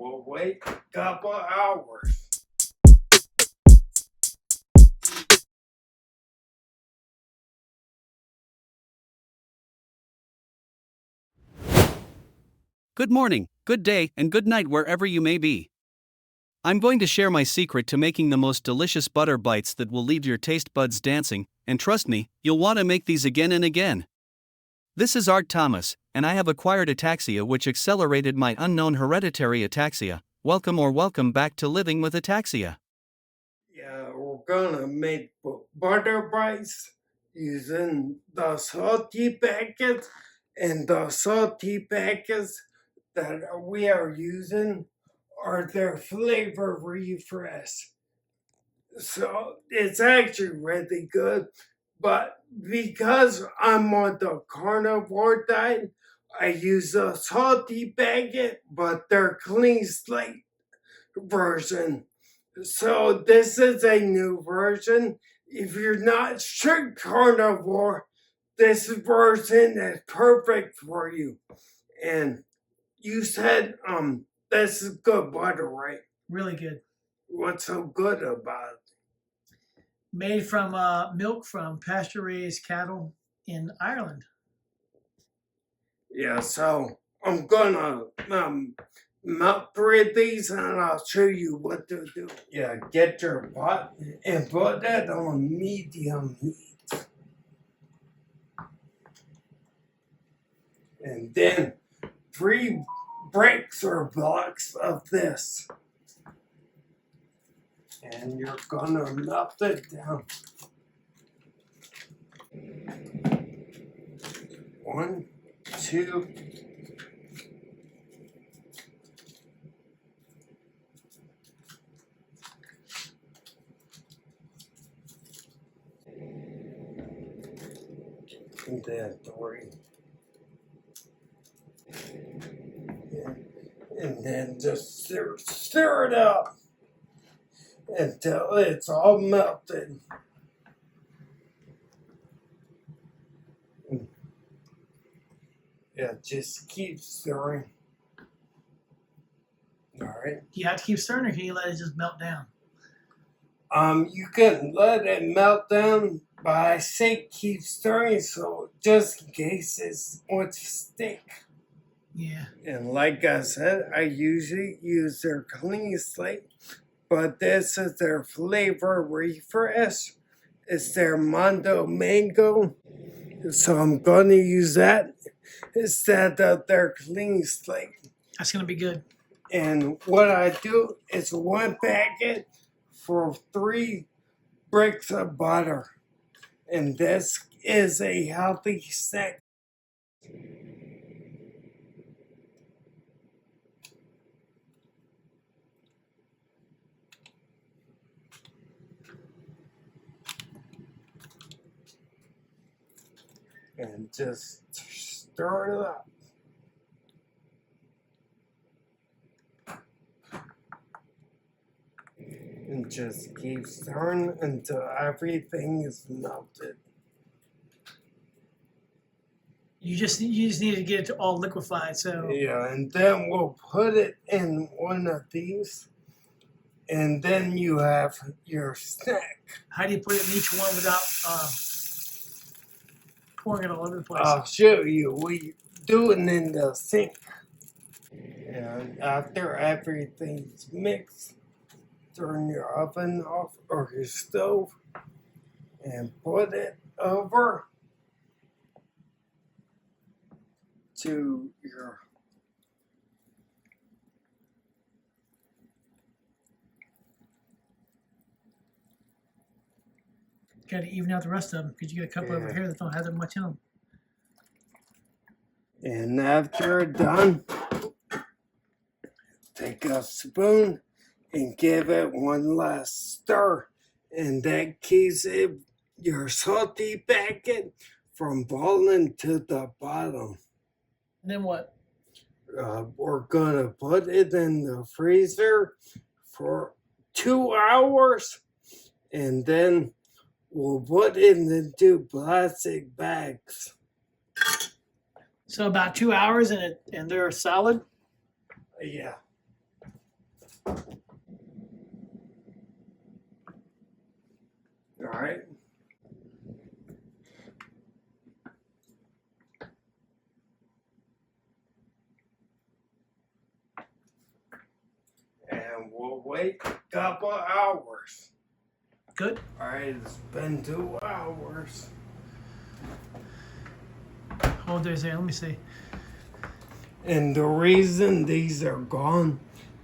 we'll wait a couple hours. Good morning, good day, and good night wherever you may be. I'm going to share my secret to making the most delicious butter bites that will leave your taste buds dancing, and trust me, you'll want to make these again and again. This is Art Thomas, and I have acquired ataxia which accelerated my unknown hereditary ataxia. Welcome back to living with ataxia. Yeah, we're gonna make butter bites using the SALTT packets, and the SALTT packets that we are using are their flavor refresh. So it's actually really good, but because I'm on the carnivore diet, I use a SALTT packet, but they're clean slate version. So this is a new version. If you're not strict carnivore, this version is perfect for you. And you said this is good butter, right? Really good. What's so good about it? Made from milk from pasture-raised cattle in Ireland. Yeah, so I'm gonna melt 3 of these and I'll show you what to do. Yeah, get your pot and put that on medium heat. And then 3 bricks or blocks of this. And you're gonna melt it down. 1, 2. And then 3. And then just stir it up until it's all melted. Yeah, just keep stirring. All right. You have to keep stirring, or can you let it just melt down? You can let it melt down, but I say keep stirring so just in case it wants to stick. Yeah. And like I said, I usually use their clean slate, but this is their flavor refresh. It's their Mondo Mango. So I'm going to use that instead of their clean slate. That's going to be good. And what I do is 1 packet for 3 bricks of butter. And this is a healthy snack. And just stir it up. And just keep stirring until everything is melted. You just need to get it to all liquefied. So Yeah, and then we'll put it in one of these. And then you have your snack. how do you put it in each one without pouring it all over the place? I'll show you. We do it in the sink. And after everything's mixed, turn your oven off or your stove and put it over to your Got to even out the rest of them because you got a couple over here that don't have that much in them. And after you're done, take a spoon and give it one last stir. And that keeps it, your SALTT packet from falling to the bottom. And then what? We're gonna put it in the freezer for 2 hours, and then we'll put it into plastic bags. So about 2 hours and they're solid? Yeah. Alright. And we'll wait a couple hours. Good. Alright, it's been 2 hours. Hold there, let me see. And the reason these are gone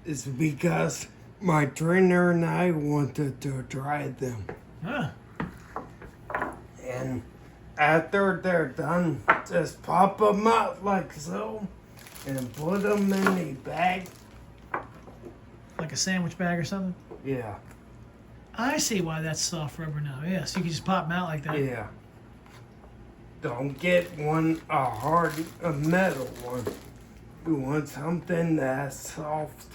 is because my trainer and I wanted to try them. Ah, And after they're done, just pop them out like so and put them in the bag. like a sandwich bag or something? Yeah, I see why that's soft rubber now. Yeah, so you can just pop them out like that. yeah. Don't get a metal one. You want something that's soft.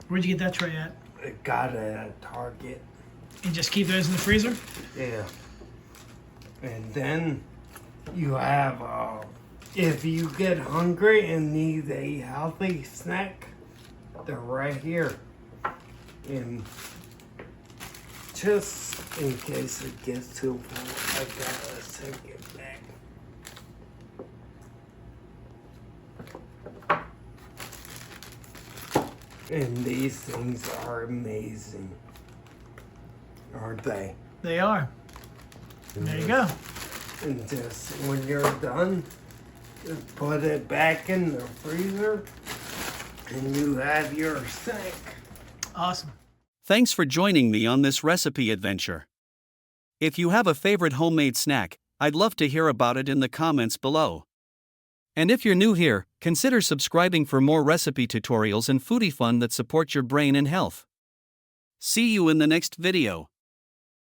Where'd you get that tray at? I got it at Target. And just keep those in the freezer? Yeah. And then you have, if you get hungry and need a healthy snack, they're right here. And just in case it gets too full, I gotta take it back. And these things are amazing, aren't they? They are. And there you go. And just when you're done, just put it back in the freezer and you have your snack. Awesome. Thanks for joining me on this recipe adventure. If you have a favorite homemade snack, I'd love to hear about it in the comments below. And if you're new here, consider subscribing for more recipe tutorials and foodie fun that support your brain and health. See you in the next video.